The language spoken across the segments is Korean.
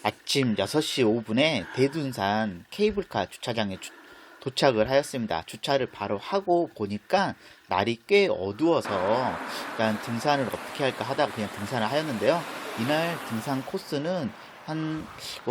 아침 6시 5분에 대둔산 케이블카 주차장에 도착을 하였습니다. 주차를 바로 하고 보니까 날이 꽤 어두워서 일단 등산을 어떻게 할까 하다가 그냥 등산을 하였는데요. 이날 등산 코스는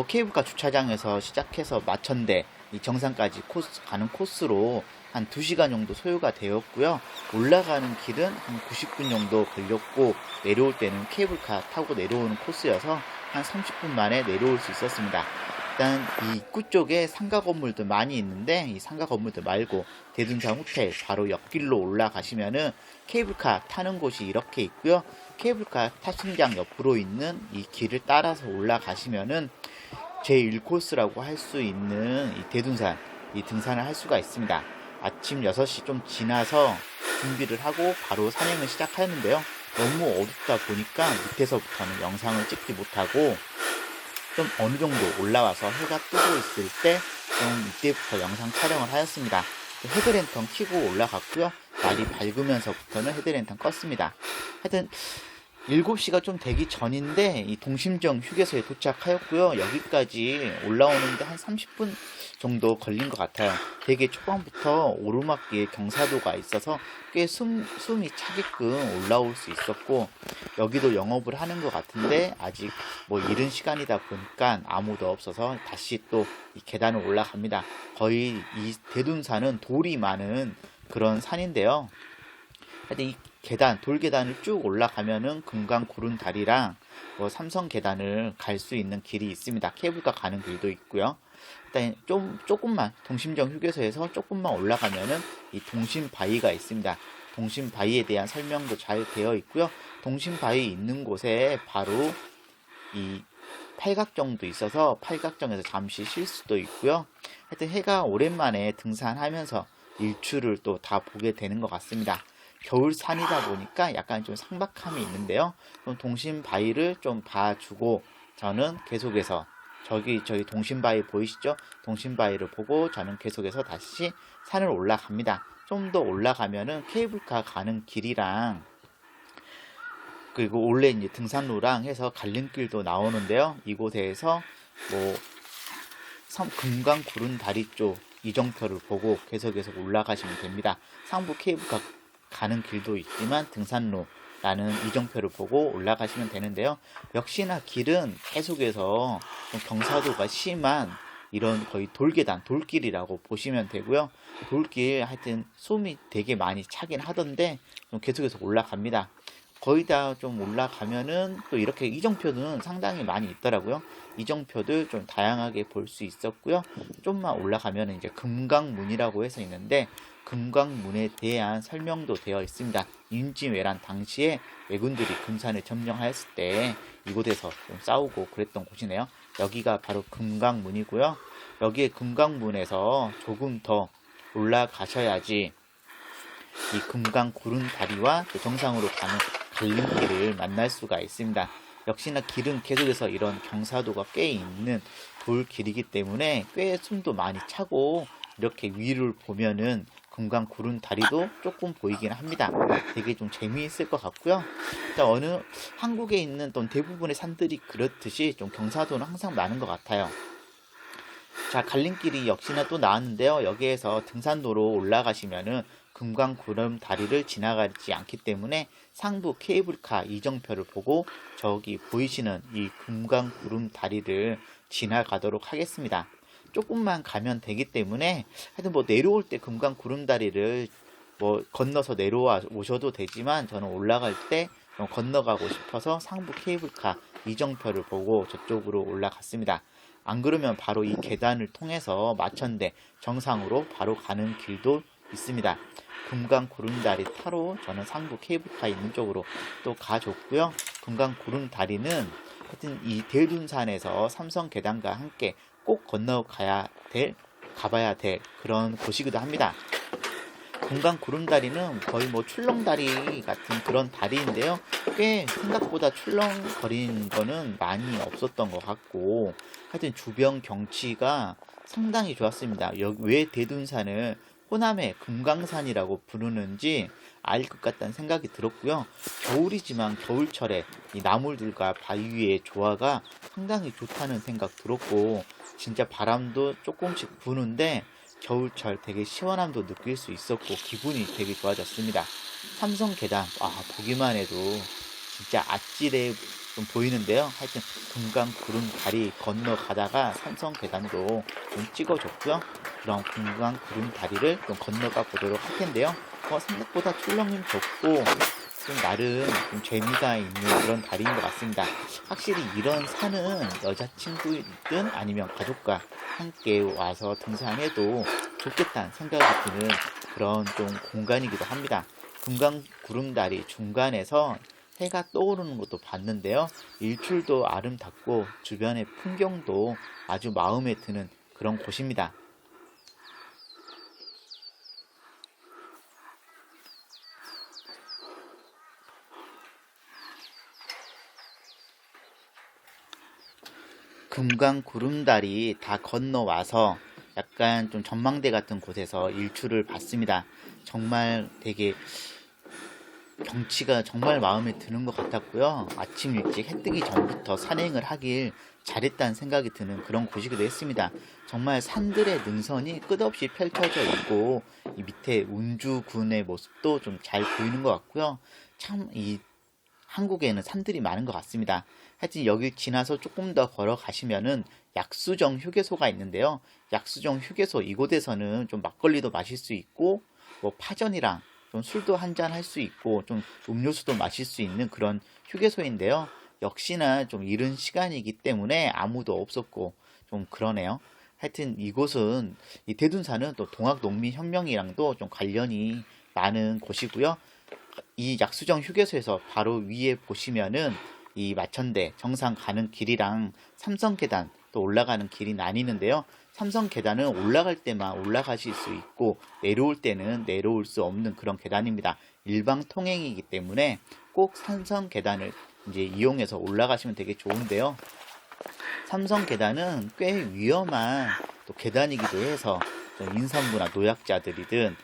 케이블카 주차장에서 시작해서 마천대 이 정상까지 가는 코스로 한 2시간 정도 소요가 되었고요. 올라가는 길은 한 90분 정도 걸렸고, 내려올 때는 케이블카 타고 내려오는 코스여서 한 30분 만에 내려올 수 있었습니다. 일단 이 입구 쪽에 상가 건물도 많이 있는데, 이 상가 건물들 말고 대둔산 호텔 바로 옆길로 올라가시면은 케이블카 타는 곳이 이렇게 있고요. 케이블카 탑승장 옆으로 있는 이 길을 따라서 올라가시면은 제1코스라고 할 수 있는 이 대둔산 이 등산을 할 수가 있습니다. 아침 6시 좀 지나서 준비를 하고 바로 산행을 시작하였는데요. 너무 어둡다 보니까 밑에서부터는 영상을 찍지 못하고 좀 어느 정도 올라와서 해가 뜨고 있을 때 좀 이때부터 영상 촬영을 하였습니다. 헤드랜턴 켜고 올라갔고요. 날이 밝으면서부터는 헤드랜턴 껐습니다. 하여튼 7시가 좀 되기 전인데 이 동심정 휴게소에 도착하였고요. 여기까지 올라오는데 한 30분 정도 걸린 것 같아요. 되게 초반부터 오르막길 경사도가 있어서 꽤 숨이 차게끔 올라올 수 있었고, 여기도 영업을 하는 것 같은데 아직 뭐 이른 시간이다 보니까 아무도 없어서 다시 또 이 계단을 올라갑니다. 거의 이 대둔산은 돌이 많은 그런 산인데요. 하여튼 이 돌계단을 쭉 올라가면은 금강 구른다리랑 뭐 삼성 계단을 갈 수 있는 길이 있습니다. 케이블카 가는 길도 있고요. 일단 조금만 동심정 휴게소에서 조금만 올라가면은 이 동심바위가 있습니다. 동심바위에 대한 설명도 잘 되어 있고요. 동심바위 있는 곳에 바로 이 팔각정도 있어서 팔각정에서 잠시 쉴 수도 있고요. 하여튼 해가 오랜만에 등산하면서 일출을 또 다 보게 되는 것 같습니다. 겨울산이다 보니까 약간 좀 상박함이 있는데요. 그럼 동심바위를 좀 봐주고 저는 계속해서 저기 동심바위 보이시죠? 동심바위를 보고 저는 계속해서 다시 산을 올라갑니다. 좀 더 올라가면은 케이블카 가는 길이랑 그리고 원래 이제 등산로랑 해서 갈림길도 나오는데요. 이곳에서 뭐 금강 구른다리 쪽 이정표를 보고 계속해서 올라가시면 됩니다. 상부 케이블카 가는 길도 있지만 등산로라는 이정표를 보고 올라가시면 되는데요. 역시나 길은 계속해서 좀 경사도가 심한 이런 거의 돌계단, 돌길이라고 보시면 되고요. 돌길 하여튼 숨이 되게 많이 차긴 하던데 좀 계속해서 올라갑니다. 거의 다 좀 올라가면은 또 이렇게 이정표는 상당히 많이 있더라고요. 이정표들 좀 다양하게 볼 수 있었고요. 좀만 올라가면 이제 금강문이라고 해서 있는데 금강문에 대한 설명도 되어 있습니다. 임진왜란 당시에 왜군들이 금산을 점령하였을 때 이곳에서 좀 싸우고 그랬던 곳이네요. 여기가 바로 금강문이고요. 여기에 금강문에서 조금 더 올라가셔야지 이 금강 구른다리와 정상으로 가는 갈림길을 만날 수가 있습니다. 역시나 길은 계속해서 이런 경사도가 꽤 있는 돌길이기 때문에 꽤 숨도 많이 차고 이렇게 위를 보면은 금강 구른다리도 조금 보이긴 합니다. 되게 좀 재미있을 것 같고요. 어느 한국에 있는 또 대부분의 산들이 그렇듯이 좀 경사도는 항상 많은 것 같아요. 자, 갈림길이 역시나 또 나왔는데요. 여기에서 등산로로 올라가시면은 금강 구름다리를 지나가지 않기 때문에 상부 케이블카 이정표를 보고 저기 보이시는 이 금강 구름다리를 지나가도록 하겠습니다. 조금만 가면 되기 때문에 하여튼 뭐 내려올 때 금강 구름다리를 뭐 건너서 내려와 오셔도 되지만 저는 올라갈 때 건너가고 싶어서 상부 케이블카 이정표를 보고 저쪽으로 올라갔습니다. 안 그러면 바로 이 계단을 통해서 마천대 정상으로 바로 가는 길도 있습니다. 금강 구름다리 타로 저는 상부 케이블카 있는 쪽으로 또 가줬고요. 금강 구름다리는 하여튼 이 대둔산에서 삼성 계단과 함께 꼭 가봐야 될 그런 곳이기도 합니다. 금강 구름다리는 거의 뭐 출렁다리 같은 그런 다리인데요. 꽤 생각보다 출렁거리는 거는 많이 없었던 것 같고, 하여튼 주변 경치가 상당히 좋았습니다. 왜 대둔산을 호남의 금강산이라고 부르는지 알 것 같다는 생각이 들었고요. 겨울이지만 겨울철에 이 나물들과 바위의 조화가 상당히 좋다는 생각 들었고, 진짜 바람도 조금씩 부는데 겨울철 되게 시원함도 느낄 수 있었고 기분이 되게 좋아졌습니다. 삼성 계단, 보기만 해도 진짜 아찔해 좀 보이는데요. 하여튼 금강 구름 다리 건너가다가 삼성 계단도 좀 찍어줬고요. 그럼 금강 구름 다리를 좀 건너가 보도록 할 텐데요. 생각보다 출렁임 적고 좀 나름 좀 재미가 있는 그런 다리인 것 같습니다. 확실히 이런 산은 여자친구든 아니면 가족과 함께 와서 등산해도 좋겠다는 생각이 드는 그런 좀 공간이기도 합니다. 금강 구름다리 중간에서 해가 떠오르는 것도 봤는데요. 일출도 아름답고 주변의 풍경도 아주 마음에 드는 그런 곳입니다. 금강 구름다리 다 건너와서 약간 좀 전망대 같은 곳에서 일출을 봤습니다. 정말 되게 경치가 정말 마음에 드는 것 같았고요. 아침 일찍 해 뜨기 전부터 산행을 하길 잘했다는 생각이 드는 그런 곳이기도 했습니다. 정말 산들의 능선이 끝없이 펼쳐져 있고 이 밑에 운주군의 모습도 좀 잘 보이는 것 같고요. 참 이 한국에는 산들이 많은 것 같습니다. 하여튼 여길 지나서 조금 더 걸어가시면은 약수정 휴게소가 있는데요. 약수정 휴게소 이곳에서는 좀 막걸리도 마실 수 있고 뭐 파전이랑 좀 술도 한잔 할 수 있고 좀 음료수도 마실 수 있는 그런 휴게소인데요. 역시나 좀 이른 시간이기 때문에 아무도 없었고 좀 그러네요. 하여튼 이곳은 이 대둔산은 또 동학농민혁명이랑도 좀 관련이 많은 곳이고요. 이 약수정 휴게소에서 바로 위에 보시면은 이 마천대 정상 가는 길이랑 삼성 계단 또 올라가는 길이 나뉘는데요. 삼성 계단은 올라갈 때만 올라가실 수 있고 내려올 때는 내려올 수 없는 그런 계단입니다. 일방 통행이기 때문에 꼭 삼성 계단을 이제 이용해서 올라가시면 되게 좋은데요. 삼성 계단은 꽤 위험한 또 계단이기도 해서 임산부나 노약자들이든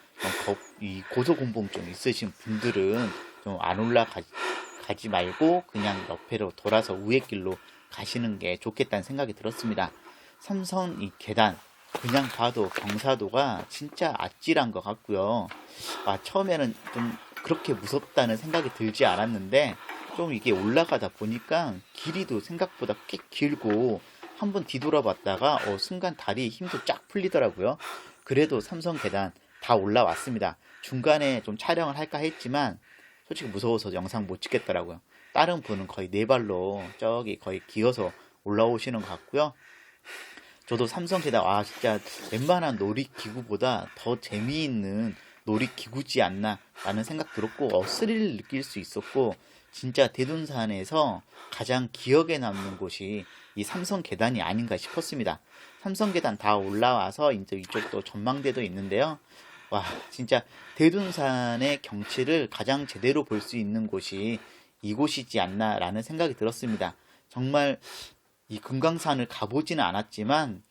이 고소공포증 있으신 분들은 좀 안 올라가지 말고 그냥 옆으로 돌아서 위에 길로 가시는 게 좋겠다는 생각이 들었습니다. 삼성 이 계단 그냥 봐도 경사도가 진짜 아찔한 것 같고요. 처음에는 좀 그렇게 무섭다는 생각이 들지 않았는데 좀 이게 올라가다 보니까 길이도 생각보다 꽤 길고 한번 뒤돌아봤다가 순간 다리에 힘도 쫙 풀리더라고요. 그래도 삼성 계단 다 올라왔습니다. 중간에 좀 촬영을 할까 했지만 솔직히 무서워서 영상 못 찍겠더라고요. 다른 분은 거의 네 발로 저기 거의 기어서 올라오시는 것 같고요. 저도 삼성 계단 진짜 웬만한 놀이기구보다 더 재미있는 놀이기구지 않나 라는 생각 들었고 스릴을 느낄 수 있었고 진짜 대둔산에서 가장 기억에 남는 곳이 이 삼성 계단이 아닌가 싶었습니다. 삼성 계단 다 올라와서 이제 이쪽도 전망대도 있는데요. 진짜 대둔산의 경치를 가장 제대로 볼 수 있는 곳이 이곳이지 않나 라는 생각이 들었습니다. 정말 이 금강산을 가보지는 않았지만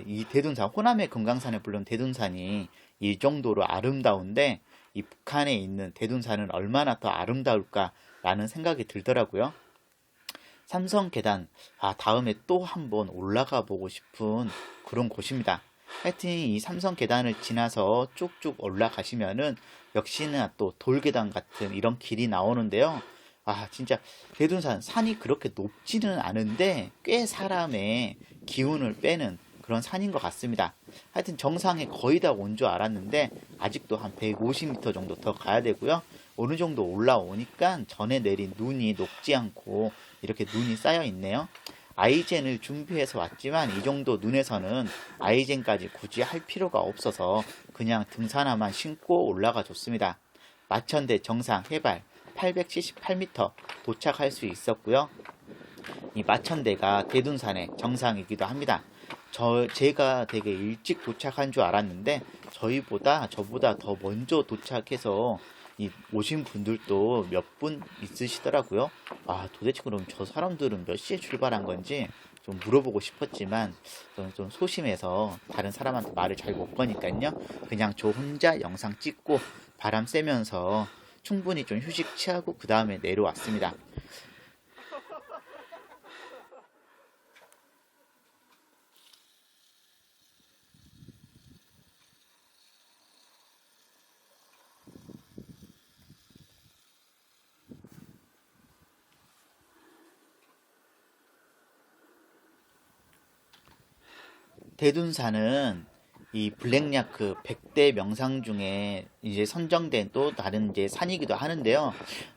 이 대둔산, 호남의 금강산에 물론 대둔산이 이 정도로 아름다운데 이 북한에 있는 대둔산은 얼마나 더 아름다울까 라는 생각이 들더라고요. 삼성 계단 다음에 또 한번 올라가 보고 싶은 그런 곳입니다. 하여튼 이 삼성 계단을 지나서 쭉쭉 올라가시면은 역시나 또 돌계단 같은 이런 길이 나오는데요. 진짜 대둔산 산이 그렇게 높지는 않은데 꽤 사람의 기운을 빼는 그런 산인 것 같습니다. 하여튼 정상에 거의 다 온 줄 알았는데 아직도 한 150m 정도 더 가야 되고요. 어느 정도 올라오니까 전에 내린 눈이 녹지 않고 이렇게 눈이 쌓여 있네요. 아이젠을 준비해서 왔지만 이 정도 눈에서는 아이젠까지 굳이 할 필요가 없어서 그냥 등산화만 신고 올라가 줬습니다. 마천대 정상 해발 878m 도착할 수 있었고요. 이 마천대가 대둔산의 정상이기도 합니다. 제가 되게 일찍 도착한 줄 알았는데 저보다 더 먼저 도착해서 이 오신 분들도 몇 분 있으시더라고요. 아, 도대체 그럼 저 사람들은 몇 시에 출발한 건지 좀 물어보고 싶었지만 저는 좀 소심해서 다른 사람한테 말을 잘 못 거니까요. 그냥 저 혼자 영상 찍고 바람 쐬면서 충분히 좀 휴식 취하고 그 다음에 내려왔습니다. 대둔산은 이 블랙야크 100대 명상 중에 이제 선정된 또 다른 이제 산이기도 하는데요.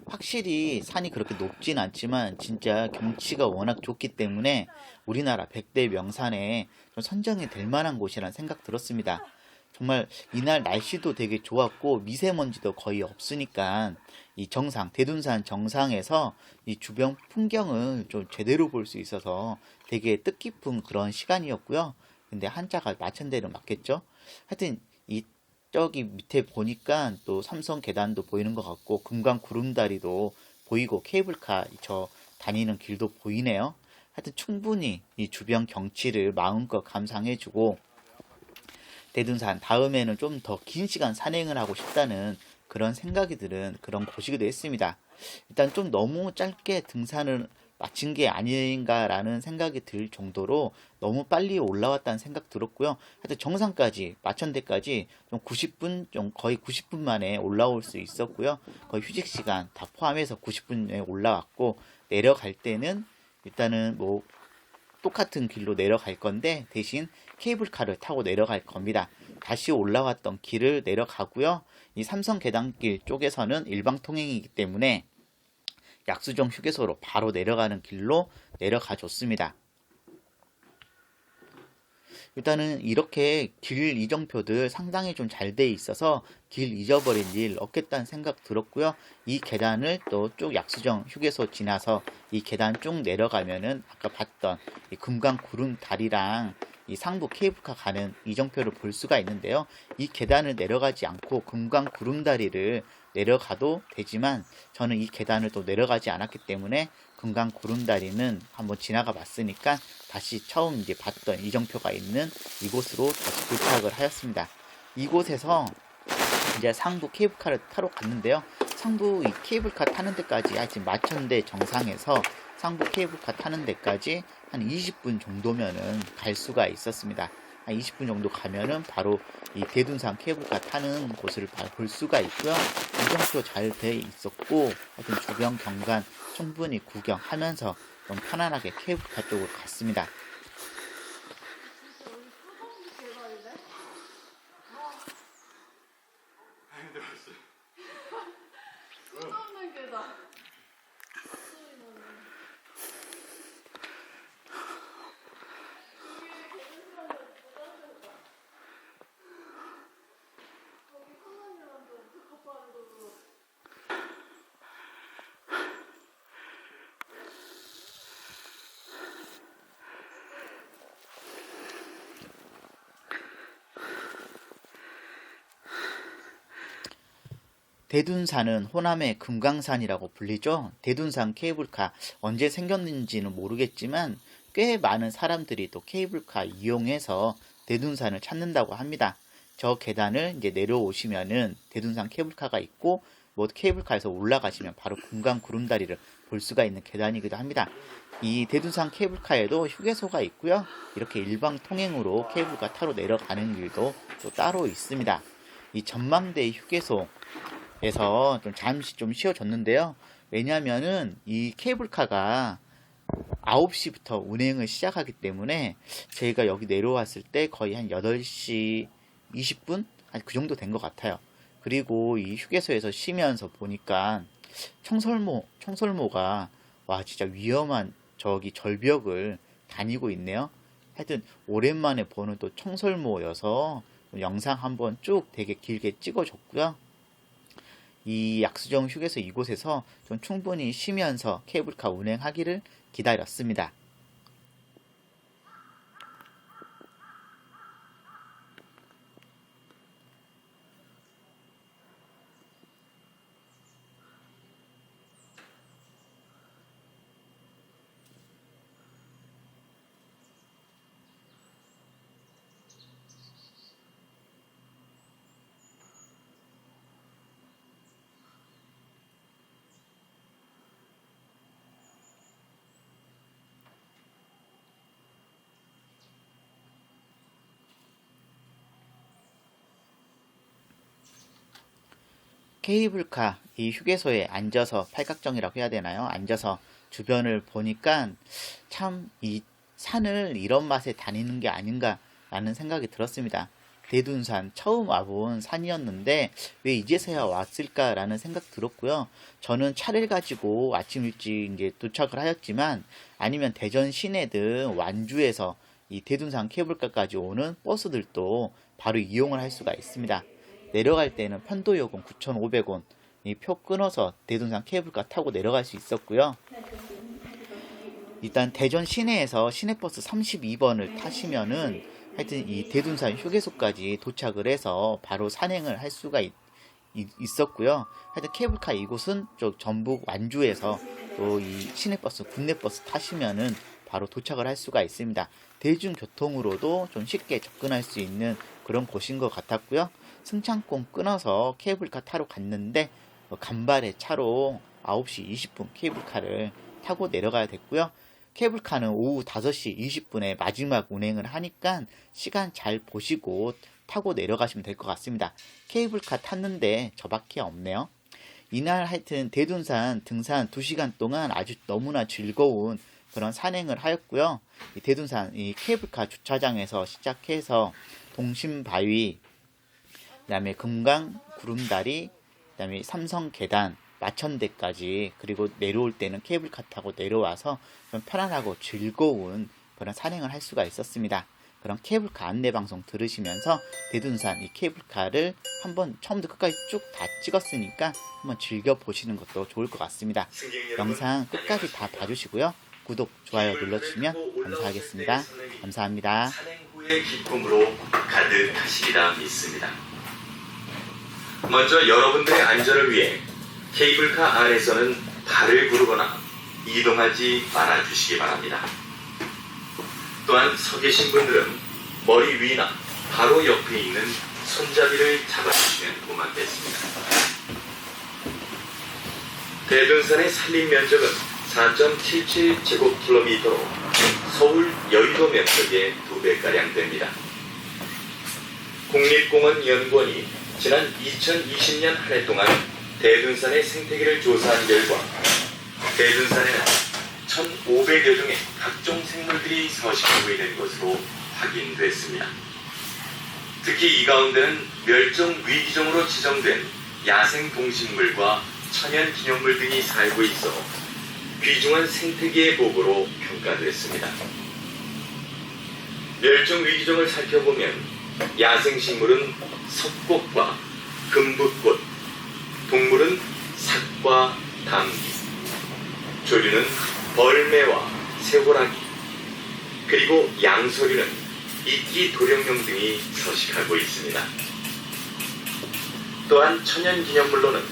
확실히 산이 그렇게 높진 않지만 진짜 경치가 워낙 좋기 때문에 우리나라 100대 명산에 좀 선정이 될 만한 곳이라는 생각 들었습니다. 정말 이날 날씨도 되게 좋았고 미세먼지도 거의 없으니까 이 정상, 대둔산 정상에서 이 주변 풍경을 좀 제대로 볼 수 있어서 되게 뜻깊은 그런 시간이었고요. 근데 한자가 마천대로 맞겠죠? 하여튼 이 저기 밑에 보니까 또 삼성 계단도 보이는 것 같고 금강 구름다리도 보이고 케이블카 저 다니는 길도 보이네요. 하여튼 충분히 이 주변 경치를 마음껏 감상해주고 대둔산 다음에는 좀 더 긴 시간 산행을 하고 싶다는 그런 생각이 드는 그런 곳이기도 했습니다. 일단 좀 너무 짧게 등산을 마친 게 아닌가라는 생각이 들 정도로 너무 빨리 올라왔다는 생각 들었고요. 하여튼 정상까지 마천대까지 좀 90분 좀 거의 90분 만에 올라올 수 있었고요. 거의 휴식 시간 다 포함해서 90분에 올라왔고 내려갈 때는 일단은 뭐 똑같은 길로 내려갈 건데 대신 케이블카를 타고 내려갈 겁니다. 다시 올라왔던 길을 내려가고요. 이 삼성 계단길 쪽에서는 일방 통행이기 때문에 약수정 휴게소로 바로 내려가는 길로 내려가 줬습니다. 일단은 이렇게 길 이정표들 상당히 좀 잘 돼 있어서 길 잊어버릴 일 없겠다는 생각 들었고요. 이 계단을 또 쭉 약수정 휴게소 지나서 이 계단 쭉 내려가면은 아까 봤던 이 금강 구름 다리랑 이 상부 케이블카 가는 이정표를 볼 수가 있는데요. 이 계단을 내려가지 않고 금강 구름 다리를 내려가도 되지만 저는 이 계단을 또 내려가지 않았기 때문에 금강 구름다리는 한번 지나가 봤으니까 다시 처음 이제 봤던 이정표가 있는 이곳으로 다시 도착을 하였습니다. 이곳에서 이제 상부 케이블카를 타러 갔는데요. 상부 이 케이블카 타는 데까지 지금 마천대 정상에서 상부 케이블카 타는 데까지 한 20분 정도면은 갈 수가 있었습니다. 한 20분 정도 가면은 바로 이 대둔산 케이블카 타는 곳을 볼 수가 있고요. 이정표 잘 돼 있었고 하여튼 주변 경관 충분히 구경하면서 좀 편안하게 케이블카 쪽으로 갔습니다. 대둔산은 호남의 금강산이라고 불리죠. 대둔산 케이블카 언제 생겼는지는 모르겠지만 꽤 많은 사람들이 또 케이블카 이용해서 대둔산을 찾는다고 합니다. 저 계단을 이제 내려오시면은 대둔산 케이블카가 있고 뭐 케이블카에서 올라가시면 바로 금강 구름다리를 볼 수가 있는 계단이기도 합니다. 이 대둔산 케이블카에도 휴게소가 있고요. 이렇게 일방 통행으로 케이블카 타러 내려가는 길도 또 따로 있습니다. 이 전망대 휴게소 에서 좀 잠시 좀 쉬어줬는데요. 왜냐면은 이 케이블카가 9시부터 운행을 시작하기 때문에 저희가 여기 내려왔을 때 거의 한 8시 20분? 한 그 정도 된 것 같아요. 그리고 이 휴게소에서 쉬면서 보니까 청설모가 와 진짜 위험한 저기 절벽을 다니고 있네요. 하여튼 오랜만에 보는 또 청설모여서 영상 한번 쭉 되게 길게 찍어줬고요. 이 약수정 휴게소 이곳에서 좀 충분히 쉬면서 케이블카 운행하기를 기다렸습니다. 케이블카 이 휴게소에 앉아서 팔각정이라고 해야 되나요? 앉아서 주변을 보니까 참 이 산을 이런 맛에 다니는 게 아닌가라는 생각이 들었습니다. 대둔산 처음 와본 산이었는데 왜 이제서야 왔을까라는 생각 들었고요. 저는 차를 가지고 아침 일찍 이제 도착을 하였지만 아니면 대전 시내 등 완주에서 이 대둔산 케이블카까지 오는 버스들도 바로 이용을 할 수가 있습니다. 내려갈 때는 편도요금 9,500원 이 표 끊어서 대둔산 케이블카 타고 내려갈 수 있었고요. 일단 대전 시내에서 시내버스 32번을 타시면은 하여튼 이 대둔산 휴게소까지 도착을 해서 바로 산행을 할 수가 있었고요. 하여튼 케이블카 이곳은 쪽 전북 완주에서 또 이 시내버스, 국내버스 타시면은 바로 도착을 할 수가 있습니다. 대중교통으로도 좀 쉽게 접근할 수 있는 그런 곳인 것 같았고요. 승창공 끊어서 케이블카 타러 갔는데 간발의 차로 9시 20분 케이블카를 타고 내려가야 됐고요. 케이블카는 오후 5시 20분에 마지막 운행을 하니까 시간 잘 보시고 타고 내려가시면 될 것 같습니다. 케이블카 탔는데 저밖에 없네요. 이날 하여튼 대둔산 등산 2시간 동안 아주 너무나 즐거운 그런 산행을 하였고요. 이 대둔산 이 케이블카 주차장에서 시작해서 동심바위, 그 다음에 금강 구름다리, 그 다음에 삼성계단, 마천대까지 그리고 내려올 때는 케이블카 타고 내려와서 좀 편안하고 즐거운 그런 산행을 할 수가 있었습니다. 그런 케이블카 안내방송 들으시면서 대둔산 이 케이블카를 한번 처음부터 끝까지 쭉 다 찍었으니까 한번 즐겨보시는 것도 좋을 것 같습니다. 영상 끝까지 다 봐주시고요. 구독, 좋아요 눌러주시면 감사하겠습니다. 감사합니다. 산행 후의 기쁨으로 가득하시리라 믿습니다. 먼저 여러분들의 안전을 위해 케이블카 안에서는 발을 구르거나 이동하지 말아주시기 바랍니다. 또한 서 계신 분들은 머리 위나 바로 옆에 있는 손잡이를 잡아주시면 고맙겠습니다. 대둔산의 산림 면적은 4.77제곱킬로미터로 서울 여의도 면적의 2배가량 됩니다. 국립공원연구원이 지난 2020년 한 해 동안 대둔산의 생태계를 조사한 결과 대둔산에는 1,500여 종의 각종 생물들이 서식하고 있는 것으로 확인됐습니다. 특히 이 가운데는 멸종 위기종으로 지정된 야생 동식물과 천연 기념물 등이 살고 있어 귀중한 생태계의 보고로 평가됐습니다. 멸종 위기종을 살펴보면 야생식물은 석꽃과 금붓꽃, 동물은 삭과 담기, 조류는 벌매와 새호랑이, 그리고 양서류는 이끼 도룡뇽 등이 서식하고 있습니다. 또한 천연기념물로는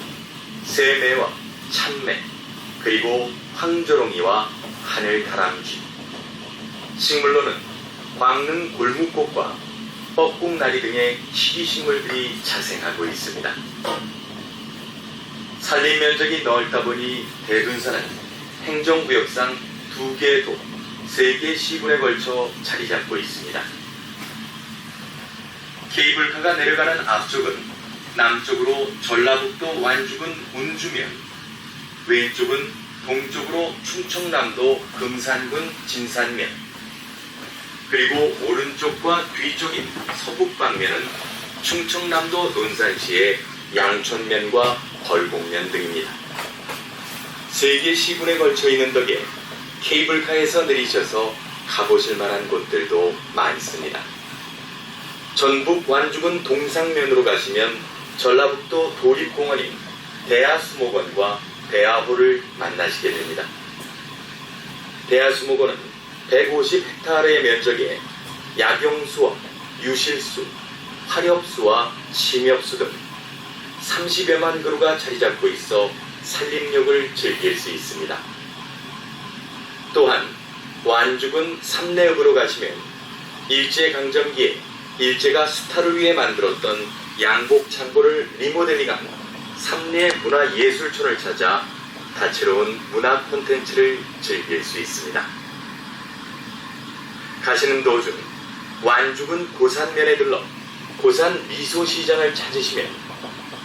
새매와 참매, 그리고 황조롱이와 하늘다람쥐, 식물로는 광릉 골무꽃과 뻐꾹나리 등의 희귀식물들이 자생하고 있습니다. 산림 면적이 넓다 보니 대둔산은 행정구역상 2개 도, 3개 시군에 걸쳐 자리 잡고 있습니다. 케이블카가 내려가는 앞쪽은 남쪽으로 전라북도 완주군 운주면, 왼쪽은 동쪽으로 충청남도 금산군 진산면, 그리고 오른쪽과 뒤쪽인 서북방면은 충청남도 논산시의 양촌면과 벌곡면 등입니다. 3개 시군에 걸쳐 있는 덕에 케이블카에서 내리셔서 가보실 만한 곳들도 많습니다. 전북 완주군 동상면으로 가시면 전라북도 도립공원인 대하수목원과 대하호를 만나시게 됩니다. 대하수목원은 150헥타르의 면적에 약용수와 유실수, 화렵수와 침엽수 등 30여만 그루가 자리 잡고 있어 산림욕을 즐길 수 있습니다. 또한 완주군 삼내읍으로 가시면 일제강점기에 일제가 수탈을 위해 만들었던 양복창고를 리모델링한 삼내 문화예술촌을 찾아 다채로운 문화 콘텐츠를 즐길 수 있습니다. 가시는 도중 완주군 고산면에 들러 고산 미소시장을 찾으시면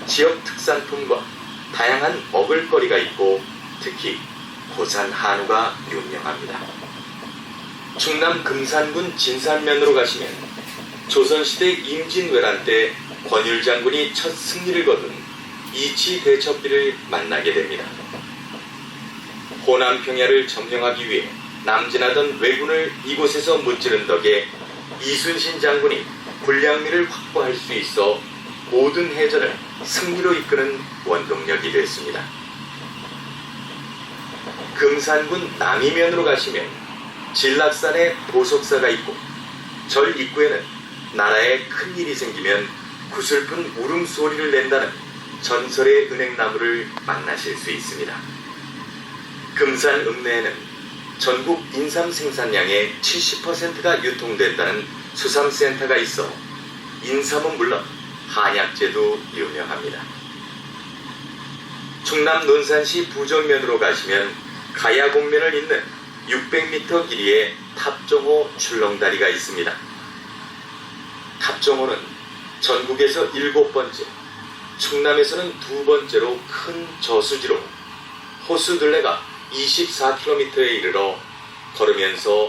지역 특산품과 다양한 먹을거리가 있고 특히 고산 한우가 유명합니다. 충남 금산군 진산면으로 가시면 조선시대 임진왜란 때 권율 장군이 첫 승리를 거둔 이치 대첩비를 만나게 됩니다. 호남 평야를 점령하기 위해 남진하던 왜군을 이곳에서 무찌른 덕에 이순신 장군이 군량미를 확보할 수 있어 모든 해전을 승리로 이끄는 원동력이 됐습니다. 금산군 남이면으로 가시면 진락산에 보석사가 있고 절 입구에는 나라에 큰일이 생기면 구슬픈 울음소리를 낸다는 전설의 은행나무를 만나실 수 있습니다. 금산 읍내에는 전국 인삼 생산량의 70%가 유통된다는 수삼센터가 있어 인삼은 물론 한약재도 유명합니다. 충남 논산시 부정면으로 가시면 가야곡면을 잇는 600m 길이의 탑정호 출렁다리가 있습니다. 탑정호는 전국에서 7번째, 충남에서는 2번째로 큰 저수지로 호수 둘레가 24km에 이르러 걸으면서